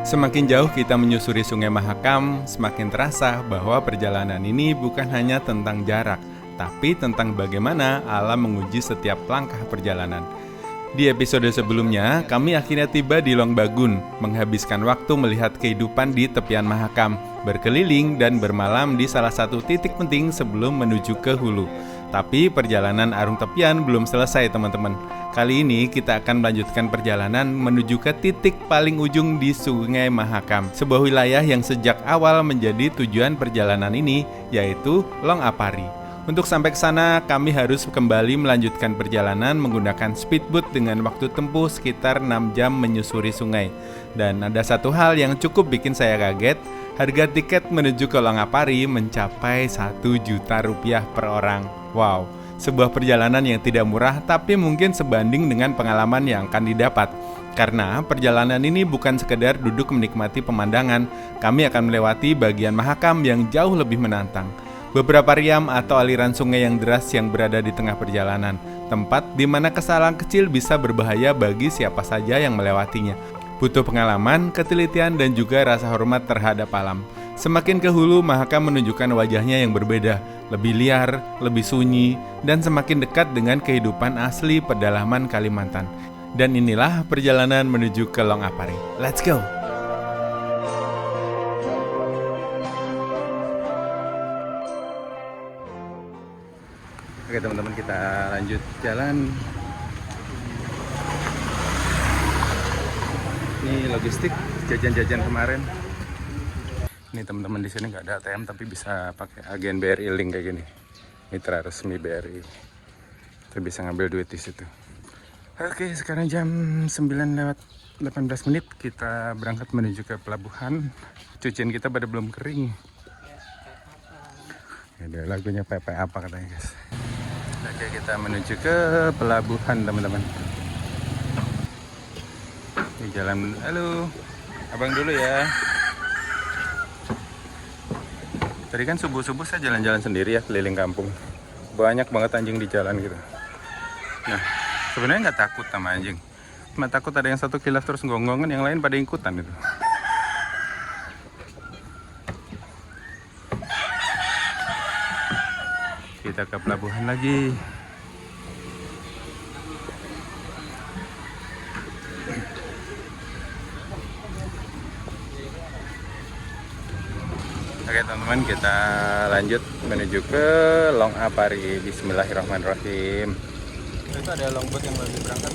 Semakin jauh kita menyusuri Sungai Mahakam, semakin terasa bahwa perjalanan ini bukan hanya tentang jarak, tapi tentang bagaimana alam menguji setiap langkah perjalanan. Di episode sebelumnya, kami akhirnya tiba di Long Bagun, menghabiskan waktu melihat kehidupan di tepian Mahakam, berkeliling dan bermalam di salah satu titik penting sebelum menuju ke hulu. Tapi perjalanan arung tepian belum selesai, teman-teman. Kali ini kita akan melanjutkan perjalanan menuju ke titik paling ujung di Sungai Mahakam, sebuah wilayah yang sejak awal menjadi tujuan perjalanan ini, yaitu Long Apari. Untuk sampai ke sana, kami harus kembali melanjutkan perjalanan menggunakan speedboat dengan waktu tempuh sekitar 6 jam menyusuri sungai. Dan ada satu hal yang cukup bikin saya kaget, harga tiket menuju ke Long Apari mencapai 1 juta rupiah per orang. Wow, sebuah perjalanan yang tidak murah tapi mungkin sebanding dengan pengalaman yang akan didapat. Karena perjalanan ini bukan sekedar duduk menikmati pemandangan, kami akan melewati bagian Mahakam yang jauh lebih menantang. Beberapa riam atau aliran sungai yang deras yang berada di tengah perjalanan, tempat di mana kesalahan kecil bisa berbahaya bagi siapa saja yang melewatinya. Butuh pengalaman, ketelitian, dan juga rasa hormat terhadap alam. Semakin ke hulu, Mahakam menunjukkan wajahnya yang berbeda, lebih liar, lebih sunyi, dan semakin dekat dengan kehidupan asli pedalaman Kalimantan. Dan inilah perjalanan menuju ke Long Apari. Let's go! Oke teman-teman, kita lanjut jalan. Ini logistik jajan-jajan kemarin. Ini teman-teman di sini nggak ada ATM tapi bisa pakai agen BRI Link kayak gini. Mitra resmi BRI. Kita bisa ngambil duit di situ. Oke, sekarang jam 9:18 kita berangkat menuju ke pelabuhan. Cucian kita pada belum kering. Ada lagunya Pepe apa katanya, guys. Oke, kita menuju ke pelabuhan, teman-teman. Ini jalan, halo, abang dulu ya. Tadi kan subuh-subuh saya jalan-jalan sendiri ya, keliling kampung. Banyak banget anjing di jalan gitu. Nah, sebenarnya nggak takut sama anjing. Cuma takut ada yang satu kilaf terus gonggongan, yang lain pada ikutan itu. Kita ke pelabuhan lagi. Oke teman-teman, kita lanjut menuju ke Long Apari. Bismillahirrahmanirrahim. Itu ada longboat yang lagi berangkat.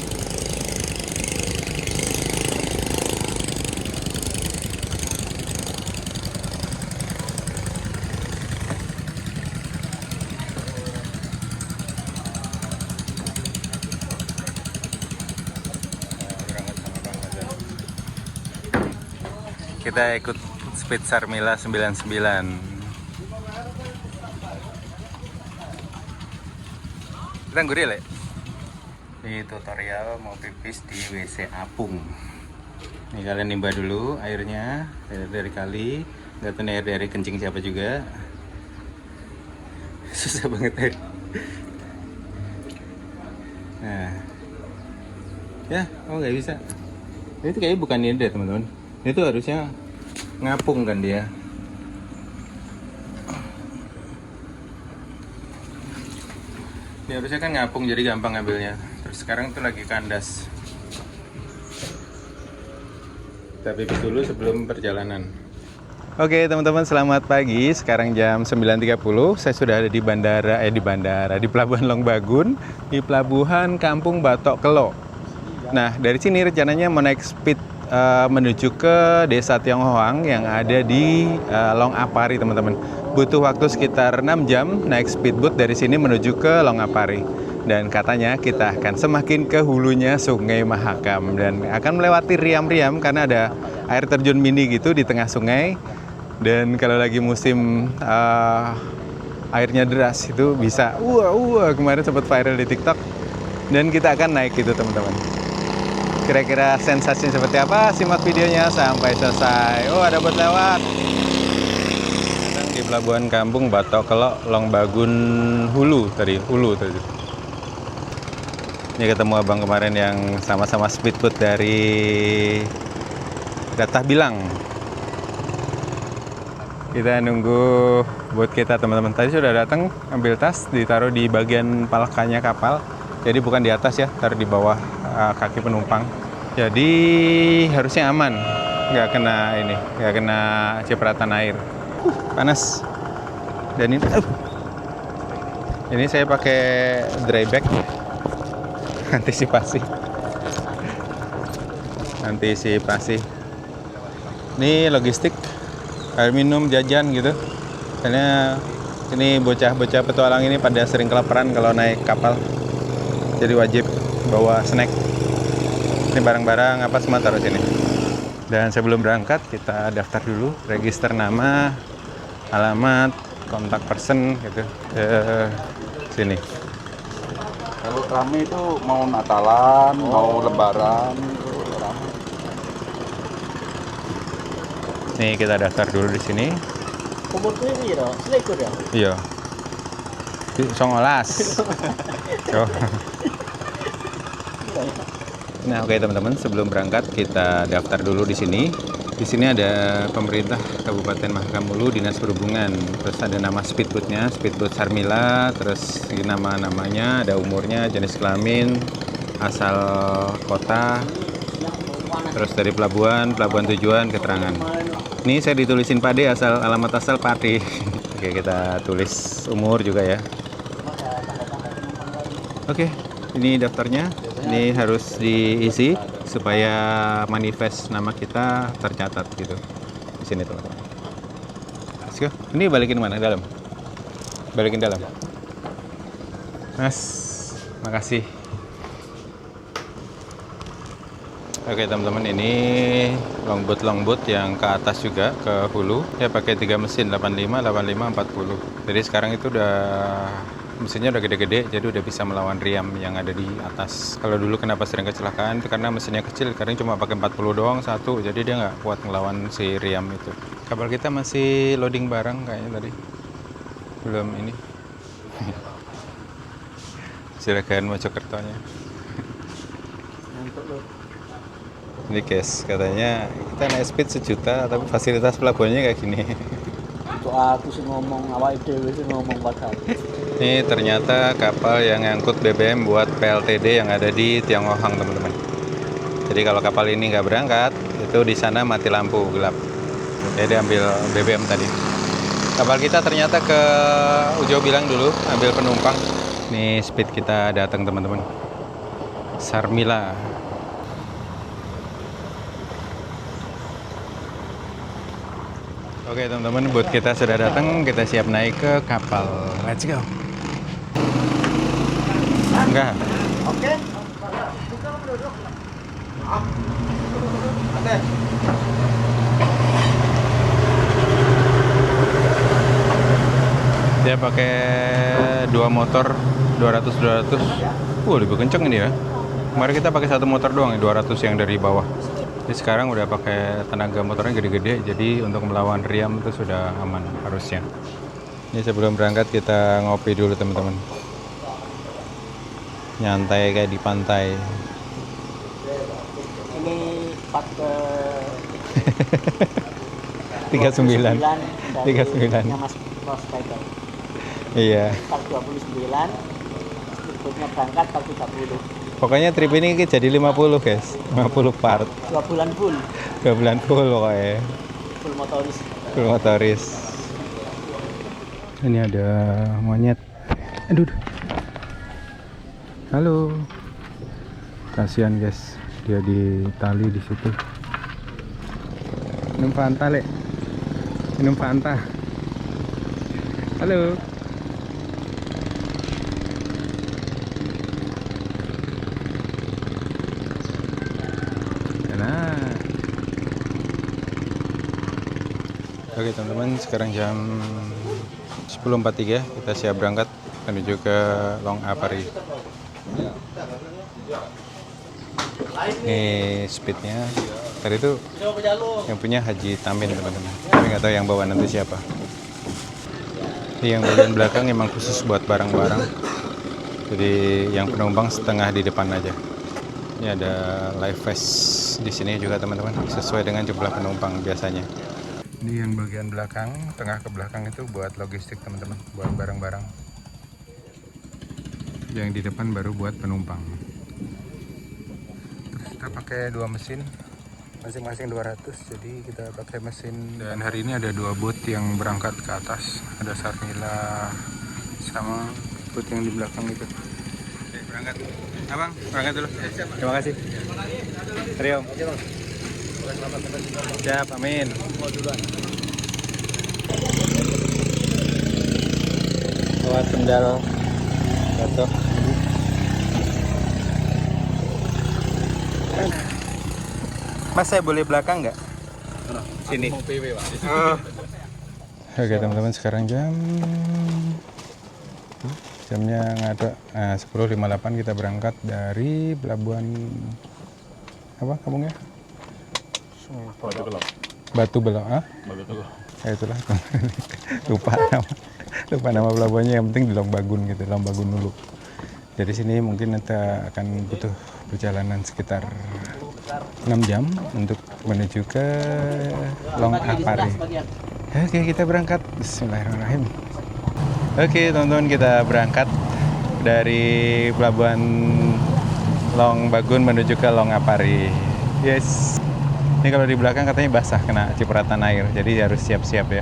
Kita ikut Speed Sarmila 99. Kita gurih le. Ini tutorial mau pipis di WC apung. Nih kalian nimba dulu airnya dari kali. Gak tahu air dari kencing siapa juga. Susah banget air. Nah, ya, nggak bisa. Ini tuh kayaknya bukan ini deh teman-teman. Itu harusnya ngapung kan dia. Dia harusnya kan ngapung jadi gampang ngambilnya. Terus sekarang tuh lagi kandas. Tapi dulu sebelum perjalanan. Oke teman-teman, selamat pagi. Sekarang jam 9.30. Saya sudah ada di Pelabuhan Long Bagun, di Pelabuhan Kampung Batok Kelo. Nah, dari sini rencananya mau naik speed menuju ke Desa Tionghoang yang ada di Long Apari, teman-teman. Butuh waktu sekitar 6 jam naik speedboat dari sini menuju ke Long Apari. Dan katanya kita akan semakin ke hulunya Sungai Mahakam dan akan melewati riam-riam karena ada air terjun mini gitu di tengah sungai. Dan kalau lagi musim airnya deras itu bisa kemarin sempat viral di TikTok. Dan kita akan naik gitu, teman-teman. Kira-kira sensasinya seperti apa? Simak videonya sampai selesai. Oh, ada buat lewat. Di Pelabuhan Kampung Batok Kelo, Long Bagun Hulu tadi. Ini ketemu abang kemarin yang sama-sama speedboat dari Data bilang. Kita nunggu buat kita teman-teman. Tadi sudah datang, ambil tas, ditaruh di bagian palkanya kapal. Jadi bukan di atas ya, taruh di bawah kaki penumpang. Jadi harusnya aman, nggak kena cipratan air. Panas. Dan ini saya pakai dry bag, antisipasi. Ini logistik, air minum, jajan gitu. Karena ini bocah-bocah petualang ini pada sering kelaparan kalau naik kapal. Jadi wajib bawa snack. Ini barang-barang apa semua taruh sini. Dan sebelum berangkat kita daftar dulu, register nama, alamat, kontak person gitu. Sini. Kalau rame itu mau Natalan, mau Lebaran, rame. Nih kita daftar dulu di sini. Umurku ini ya, selekur ya? Iya. 19. Nah, oke teman-teman, sebelum berangkat kita daftar dulu di sini. Di sini ada pemerintah Kabupaten Mahakam Ulu, Dinas Perhubungan. Terus ada nama speedboatnya, speedboat Sarmila. Terus nama-namanya, ada umurnya, jenis kelamin, asal kota. Terus dari pelabuhan tujuan, keterangan. Ini saya ditulisin Pade, alamat asal Pade. Oke, kita tulis umur juga ya. Oke, ini daftarnya. Ini harus diisi supaya manifest nama kita tercatat gitu. Di sini teman-teman. Let's go. Ini balikin mana? Dalam. Balikin dalam. Mas, makasih. Oke teman-teman, ini longboat yang ke atas juga, ke hulu. Ya pakai 3 mesin, 85, 85, 40. Jadi sekarang itu mesinnya udah gede-gede, jadi udah bisa melawan riam yang ada di atas. Kalau dulu kenapa sering kecelakaan, itu karena mesinnya kecil, karena cuma pakai 40 doang satu, jadi dia nggak kuat ngelawan si riam itu. Kapal kita masih loading barang kayaknya tadi. Belum ini. Silakan Mojokertonya. Ini guys, katanya kita naik speed 1 juta, tapi fasilitas pelabuhannya kayak gini. Untuk aku sih ngomong, awak dewe sih ngomong bakal. Ini ternyata kapal yang ngangkut BBM buat PLTD yang ada di Tionghoang teman-teman. Jadi kalau kapal ini nggak berangkat, itu di sana mati lampu, gelap. Jadi ambil BBM tadi. Kapal kita ternyata ke Ujo Bilang dulu, ambil penumpang. Nih speed kita datang teman-teman. Sarmila. Oke teman-teman, buat kita sudah datang, kita siap naik ke kapal. Let's go. Enggak. Oke. Dia pakai 2 motor 200. Lebih kenceng ini ya. Kemarin kita pakai 1 motor doang, 200 yang dari bawah. Jadi sekarang udah pakai tenaga motornya gede-gede, jadi untuk melawan riam itu sudah aman harusnya. Ini sebelum berangkat kita ngopi dulu teman-teman. Nyantai kayak di pantai. Ini part ke 39. 39. Mas Prospector. Iya. Part 29. Speedboatnya berangkat part 30. Pokoknya trip ini jadi 50 guys. 50 part. 2 bulan full. 2 bulan full pokoknya. Full motoris. Full motoris. Ini ada monyet. Aduh. Halo. Kasihan guys, dia di tali di situ. Minum Fanta, Le. Minum Fanta. Halo. Nah. Oke teman-teman, sekarang jam 10.43, kita siap berangkat menuju ke Long Apari. Ini speednya. Tadi itu yang punya Haji Tamin teman-teman, tapi nggak tahu yang bawa nanti siapa. Ini yang bagian belakang emang khusus buat barang-barang, jadi yang penumpang setengah di depan aja. Ini ada live vest di sini juga teman-teman, sesuai dengan jumlah penumpang biasanya. Ini yang bagian belakang, tengah ke belakang itu buat logistik teman-teman, buat barang-barang. Yang di depan baru buat penumpang. Terus kita pakai 2 mesin, masing-masing 200, jadi kita pakai mesin. Dan hari ini ada 2 boot yang berangkat ke atas, ada Sarmila sama boot yang di belakang itu. Oke, berangkat. Abang, berangkat dulu. Terima kasih. Rio. Siap, amin. Lewat sendal jatuh. Mas, saya boleh belakang nggak? Sini. Oh. Oke teman-teman, sekarang jamnya ngada 10.58, kita berangkat dari pelabuhan apa kampungnya? Batu Belok. Ya itulah. lupa nama pelabuhannya, yang penting di Longbagun gitu, Longbagun dulu. Dari sini mungkin kita akan butuh perjalanan sekitar 6 jam untuk menuju ke Long Apari. Oke, kita berangkat. Bismillahirrahmanirrahim. Oke teman-teman, kita berangkat dari pelabuhan Longbagun menuju ke Long Apari. Yes. Ini kalau di belakang katanya basah kena cipratan air, jadi harus siap-siap ya.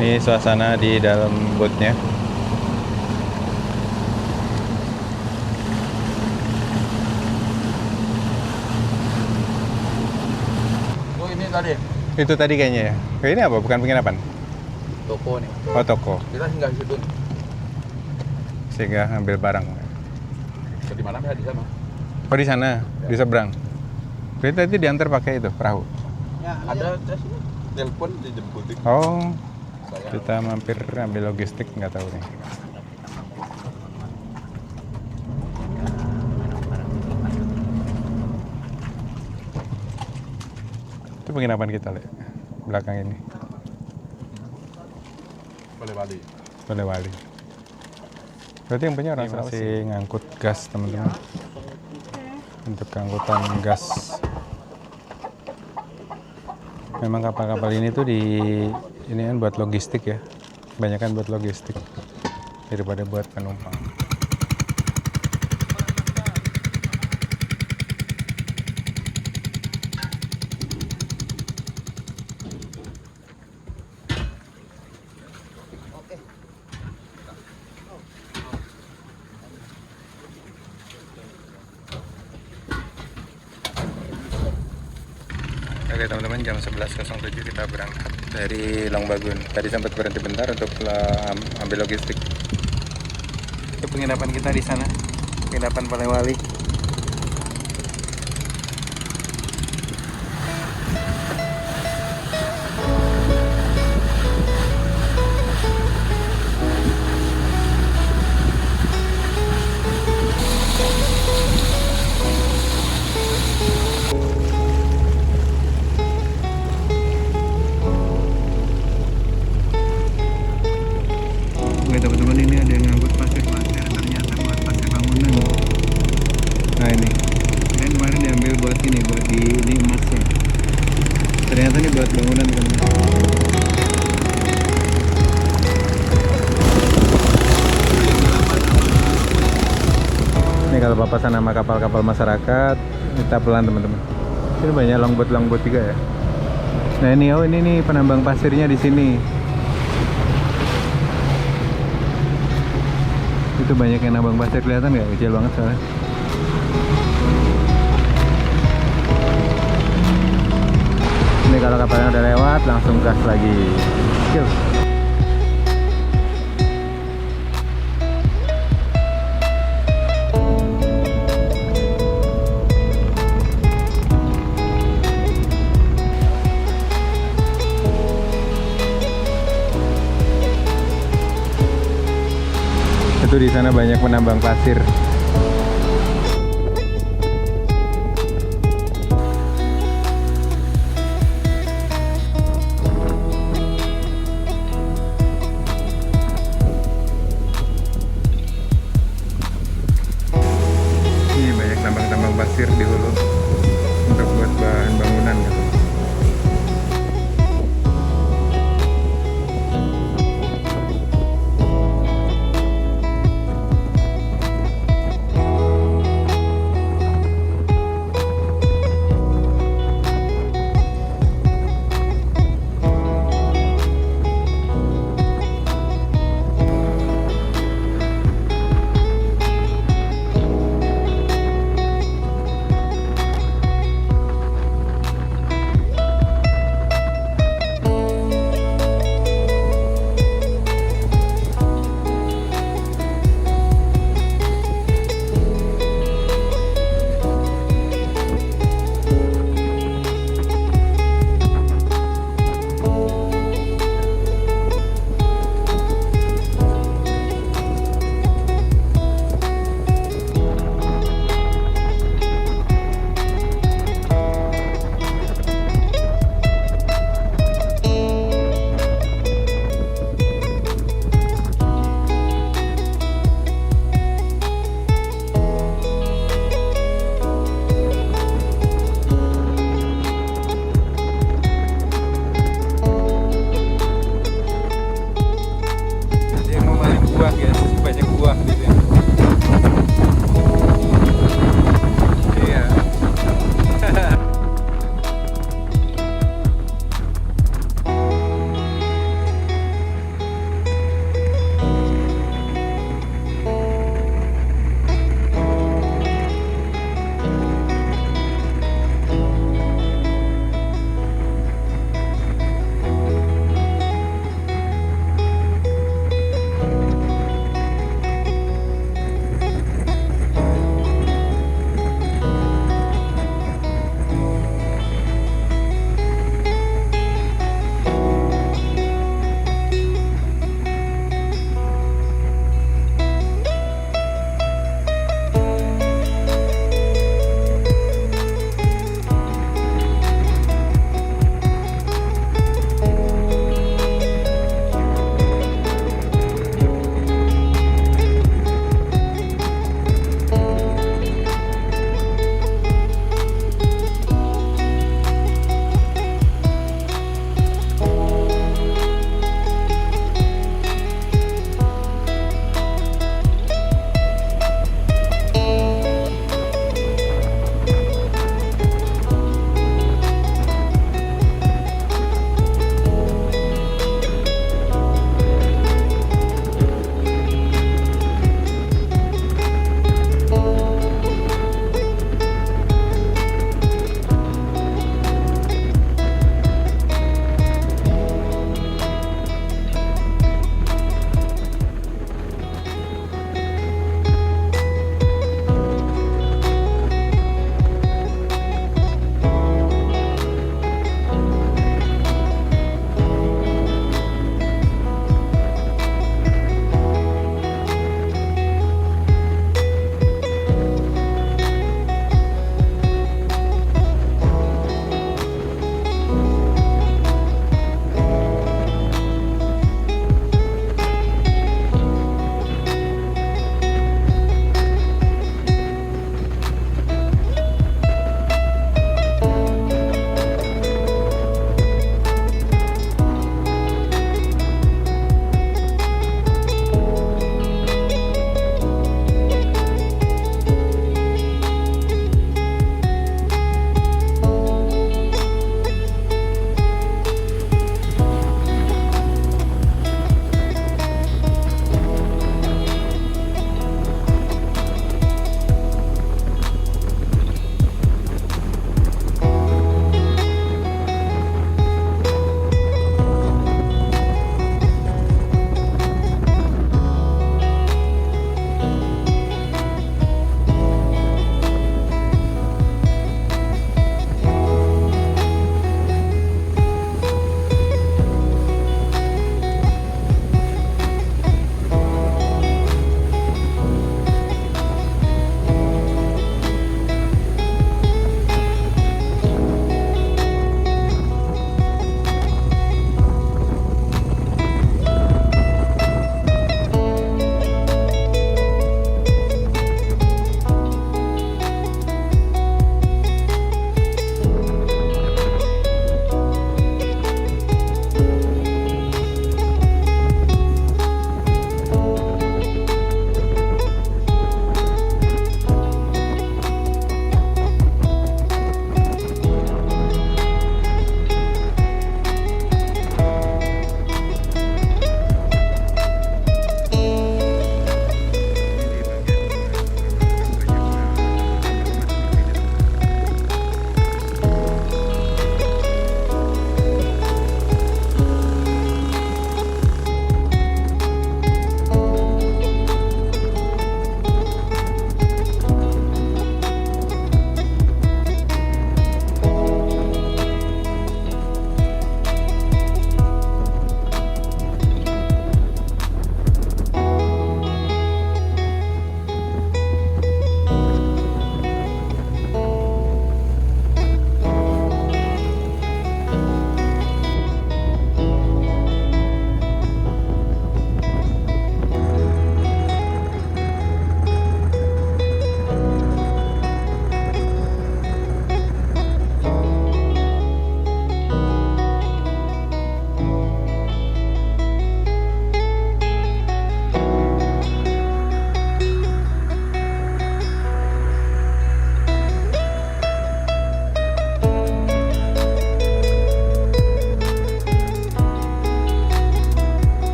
Ini suasana di dalam bootnya. Oh ini tadi Itu tadi kayaknya ya. Ini apa? Bukan penginapan? toko nih. Oh, toko. Kita singgah di situ. Sehingga ngambil barang. Di mana ya, di sana? Oh, di sana, di seberang. Berarti tadi diantar pakai itu perahu. Ya, Ada sini. Telepon dijemputin. Oh, kita mampir ambil logistik, nggak tahu nih. Itu penginapan kita, Le. Belakang ini. Boleh-balik. Polewali. Berarti yang punya orang Sulawesi. Masih ngangkut gas, teman-teman. Untuk angkutan gas. Memang kapal-kapal ini tuh ini kan buat logistik ya. Kebanyakan buat logistik daripada buat penumpang. Oke teman-teman, jam 11.07 kita berangkat dari Longbagun. Tadi sempat berhenti bentar untuk ambil logistik. Itu penginapan kita di sana, penginapan Polewali. Oke teman-teman, ini ada yang ngangkut pasir-pasir, ternyata buat pasir bangunan. Nah ini kemarin diambil buat ini, buat ini emasnya. Ternyata ini buat bangunan kan. Ini kalau papasan sama kapal-kapal masyarakat, kita pelan teman-teman. Ini banyak longboat juga ya. Nah ini, oh ini nih penambang pasirnya di sini. Itu banyak yang nambang pasir, kelihatan nggak? Kecil banget soalnya. Ini kalau kapalnya udah lewat, langsung gas lagi. Yuk. Itu di sana banyak penambang pasir. pasir di hulu untuk buat bahan bangunan gitu.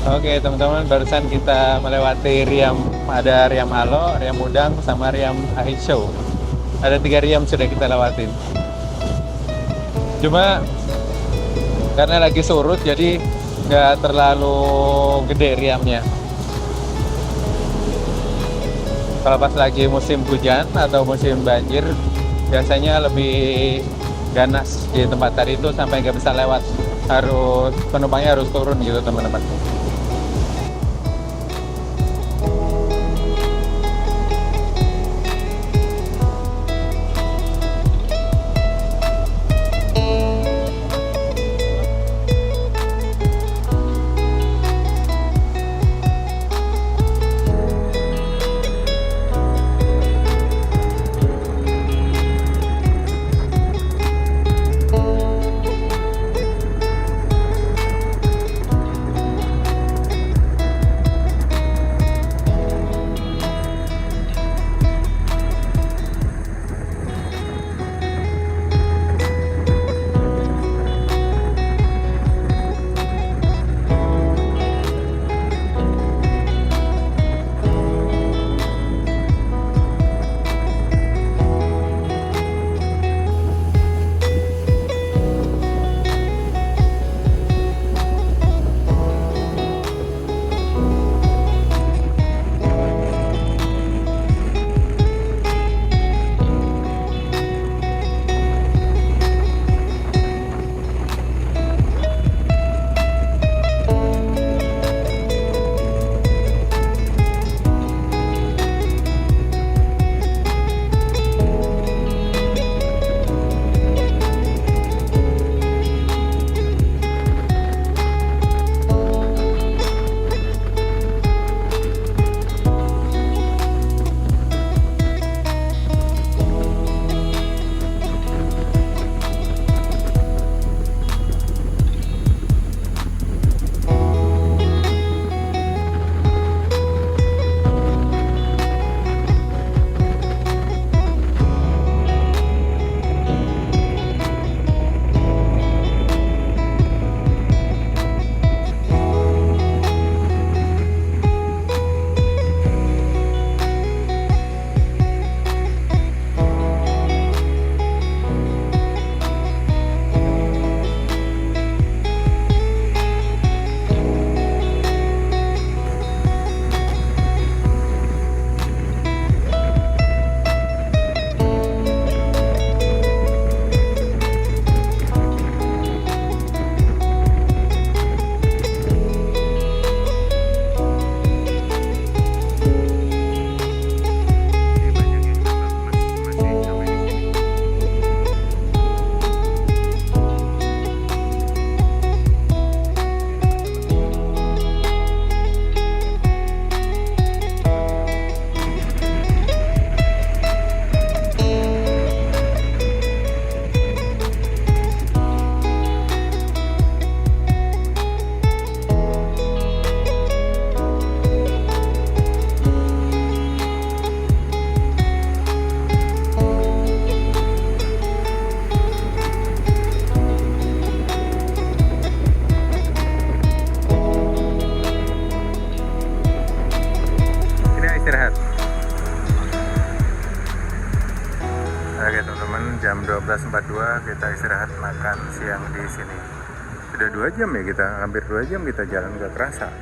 Oke teman-teman, barusan kita melewati Riam, ada Riam Alo, Riam Udang, sama Riam Ahisho. Ada 3 Riam sudah kita lewatin. Cuma karena lagi surut jadi nggak terlalu gede Riamnya. Kalau pas lagi musim hujan atau musim banjir, biasanya lebih ganas di tempat tadi itu sampai nggak bisa lewat. Penumpangnya harus turun gitu teman-teman. Oke teman-teman, jam 12.42 kita istirahat makan siang di sini. Sudah 2 jam ya kita, hampir 2 jam kita jalan, gak kerasa.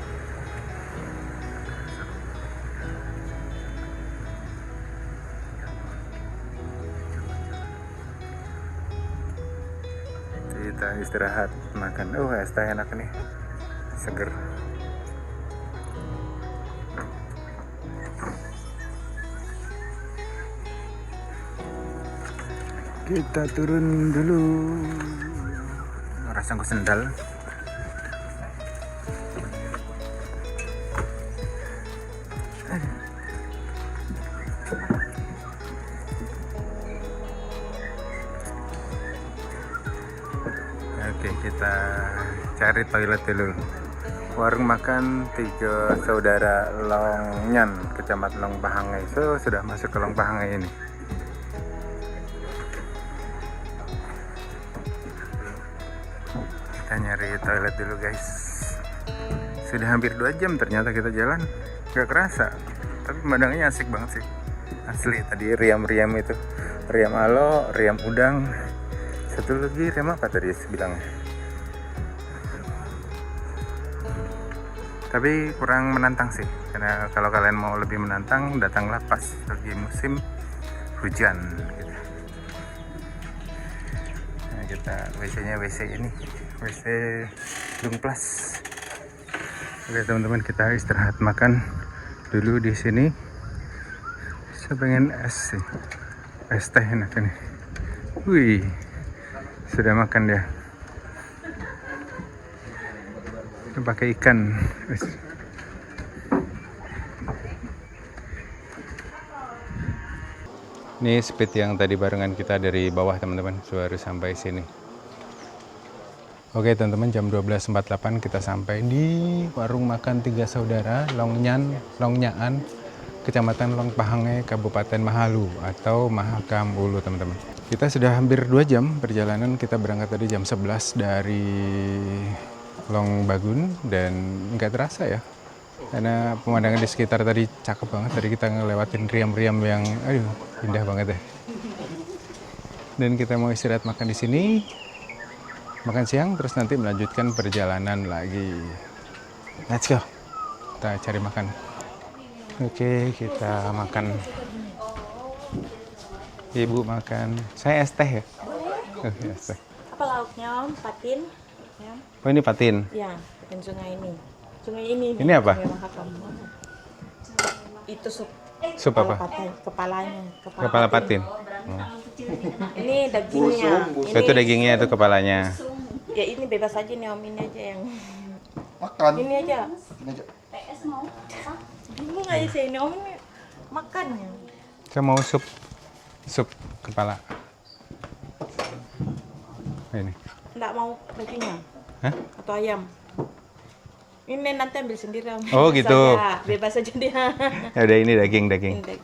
Kita istirahat makan. Es teh enak nih, seger. Kita turun dulu. Rasa gue sendal. Oke, kita cari toilet dulu. Warung makan 3 saudara Longnyan, Kecamatan Long Bahangai. Sudah masuk ke Long Bahangai ini. Kita nyari toilet dulu guys. Sudah hampir 2 jam ternyata kita jalan. Gak kerasa. Tapi pemandangannya asik banget sih. Asli tadi riam-riam itu. Riam alo, riam udang. Satu lagi riam apa tadi bilangnya? Tapi kurang menantang sih. Karena kalau kalian mau lebih menantang, datanglah pas lagi musim hujan gitu. Nah, kita WC-nya WC ini. WC Dung Plus. Oke teman-teman, kita istirahat makan dulu di sini. Saya pengen es sih, es teh enak ini. Wih, sudah makan dia. Ini pakai ikan. Ini speed yang tadi barengan kita dari bawah teman-teman, baru sampai sini. Oke teman-teman, jam 12.48 kita sampai di warung makan Tiga Saudara Longnyaan, Kecamatan Long Pahange, Kabupaten Mahalu atau Mahakam Ulu teman-teman. Kita sudah hampir 2 jam perjalanan. Kita berangkat tadi jam 11 dari Long Bagun dan nggak terasa ya. Karena pemandangan di sekitar tadi cakep banget. Tadi kita ngelewatin riam-riam yang indah banget ya. Dan kita mau istirahat makan di sini. Makan siang, terus nanti melanjutkan perjalanan lagi. Let's go. Kita cari makan. Oke, kita makan. Ibu makan. Saya es teh ya? Oke, es teh. Apa lauknya, Om? Patin? Ya. Oh, ini patin? Ya, patin sungai ini. Sungai ini. Ini apa? Itu sup. Sup apa? Patin, kepalanya. Kepala patin. Ini dagingnya. Itu dagingnya, itu kepalanya. Ya ini bebas aja nih Om, ini aja yang Makan. ini aja. Ini aja. Bingung aja sih ini Om, ini makan ya. Saya mau sup kepala. Ini. Enggak mau dagingnya? Hah? Atau ayam? Ini nanti ambil sendiri Om. Oh, Bebas gitu. aja. Bebas aja dia. Ya udah, ini daging. Ini daging.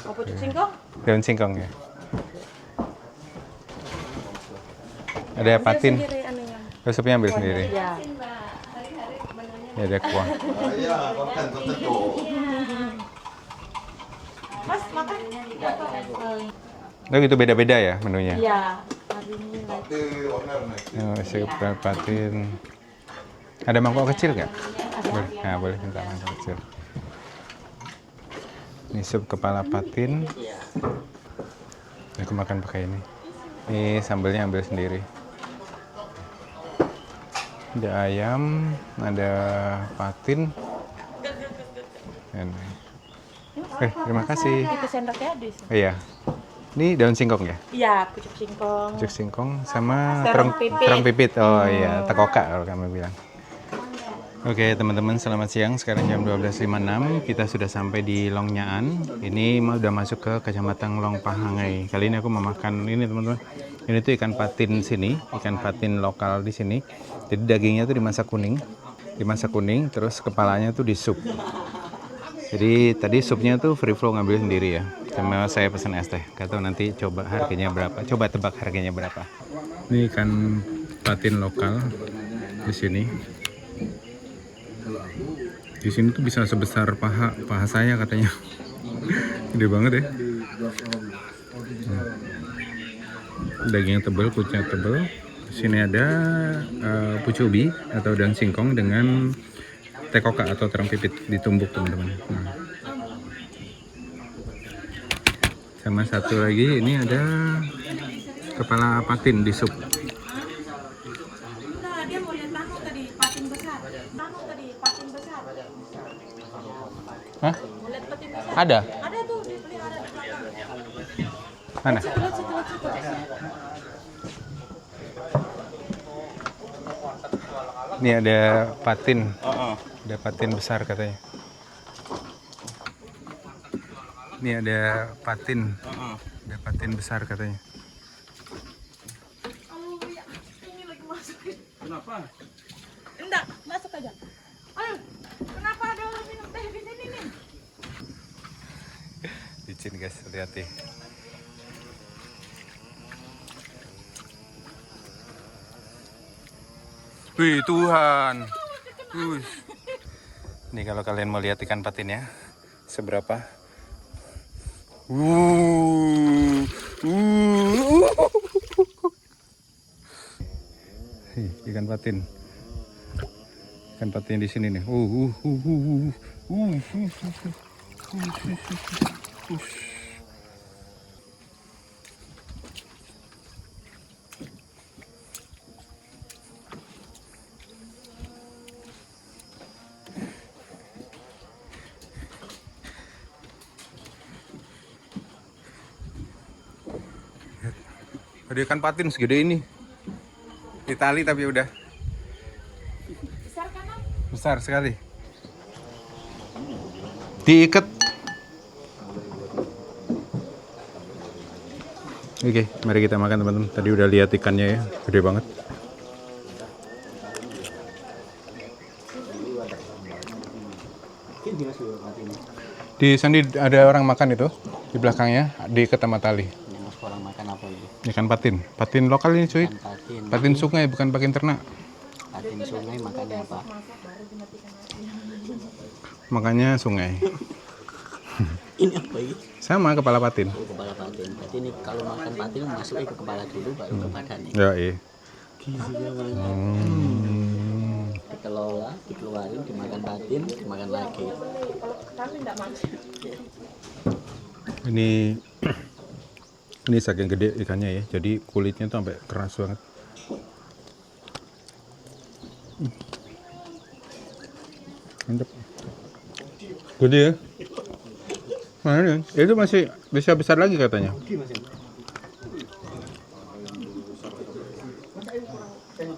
Mau pucuk singkong? Daun singkong ya. Ada Ambil patin. sendiri anunya. Supnya ambil sendiri. Ya. Ya ada kuah. Mas makan? Oh gitu, beda-beda ya menunya? Iya. Hari ini lagi. Oh, sup patin. Ada mangkok kecil nggak? Boleh. Nah, boleh minta mangkok kecil. Ini sup kepala patin. Aku makan pakai ini. Ini sambelnya ambil sendiri. Ada ayam, ada patin. Terima kasih. Itu sendoknya habis. Iya. Ini daun singkong ya? Iya, pucuk singkong. Pucuk singkong sama Terong pipit. terong pipit. Oh iya, tekoka kalau kami bilang. Oke teman-teman, selamat siang. Sekarang jam 12.56. Kita sudah sampai di Longnyaan. Ini udah masuk ke Kecamatan Long Pahange. Kali ini aku mau makan ini teman-teman. Ini tuh ikan patin sini, ikan patin lokal di sini. Jadi dagingnya tuh dimasak kuning, terus kepalanya tuh di sup. Jadi tadi supnya tuh free flow, ngambil sendiri ya. Sama saya pesan es teh. Gak tahu nanti coba harganya berapa. Coba tebak harganya berapa. Ini ikan patin lokal di sini. Di sini tuh bisa sebesar paha saya katanya. Gede banget ya. Dagingnya tebal, kulitnya tebal. Di sini ada pucubi atau daun singkong dengan tekoka atau terong pipit ditumbuk teman-teman. Sama satu lagi ini ada kepala patin di sup. Nah, dia mau lihat tahu tadi patin besar. Tahu tadi patin besar. Hah? Mau lihat patin besar? Ada? Ada tuh dipelihara di belakang. Mana? Lihat situ. Ini ada patin. Ada patin besar katanya. Ini ada patin. Ada patin besar katanya. Ini lagi masuk. Kenapa? Enggak, masuk aja. Ayo, kenapa ada orang minum teh di sini nih? Licin guys, hati-hati. Wih Tuhan. Ini kalau kalian mau lihat ikan patinnya seberapa. Ikan patin. Ikan patin di sini nih. Ada ikan patin segede ini. Di tali tapi udah Besar kan? Om? besar sekali. Diikat. Oke, mari kita makan teman-teman. Tadi udah lihat ikannya ya, gede banget. Di sini ada orang makan itu, di belakangnya diikat sama tali. Yang orang makan apa itu? Ikan patin, patin lokal ini cuy. Ikan patin. Patin sungai bukan patin ternak. Patin sungai makannya apa? Makanya sungai. Ini apa ini? Sama kepala patin. Oh, kepala patin. Berarti ini kalau makan patin masuknya ke kepala dulu baru ke badannya. Ya iya. Gizinya banyak. Dikelola, dikeluarin, dimakan patin, dimakan lagi. Kami enggak makan. Ini saking gede ikannya ya, jadi kulitnya tuh sampai keras banget. Mantap. Gede ya. Mana nih? Itu masih bisa besar lagi katanya.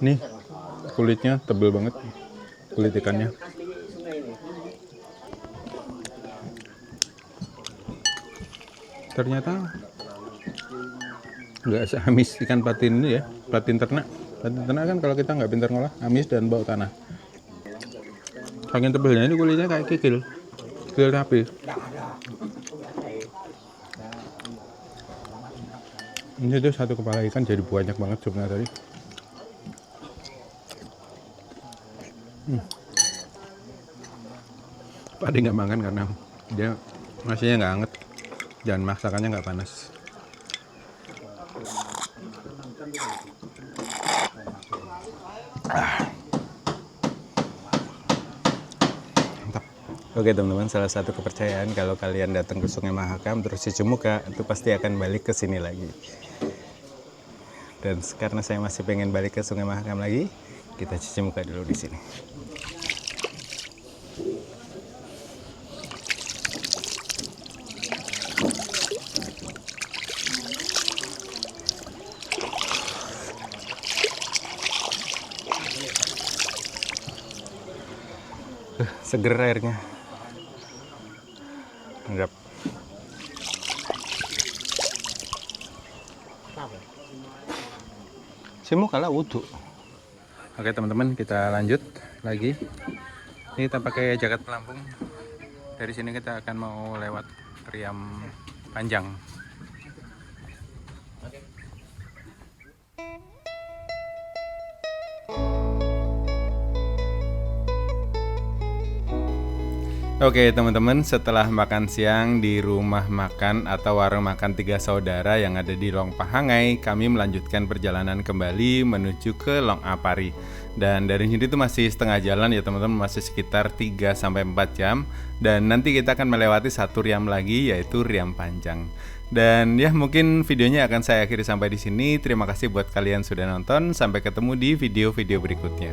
Nih, kulitnya tebel banget. Kulit ikannya. Ternyata nggak seamis ikan patin ini ya, patin ternak. Patin ternak kan kalau kita nggak pintar ngolah, amis dan bau tanah. Saking tebelnya ini kulitnya kayak kikil sapi. Ini tuh satu kepala ikan jadi banyak banget sebenarnya tadi. Padi nggak makan karena dia masihnya nggak anget dan masakannya nggak panas. Mantap. Oke teman-teman, salah satu kepercayaan kalau kalian datang ke Sungai Mahakam terus cuci muka itu pasti akan balik ke sini lagi. Dan karena saya masih pengen balik ke Sungai Mahakam lagi, kita cuci muka dulu di sini. Seger airnya. Mantap. Simu kalah wudhu. Oke teman-teman, kita lanjut lagi. Ini kita pakai jaket pelampung. Dari sini kita akan mau lewat Riam Panjang. Oke teman-teman, setelah makan siang di rumah makan atau warung makan Tiga Saudara yang ada di Long Pahangai, kami melanjutkan perjalanan kembali menuju ke Long Apari. Dan dari sini tuh masih setengah jalan ya teman-teman, masih sekitar 3-4 jam. Dan nanti kita akan melewati satu riam lagi, yaitu Riam Panjang. Dan ya mungkin videonya akan saya akhiri sampai di sini. Terima kasih buat kalian sudah nonton. Sampai ketemu di video-video berikutnya.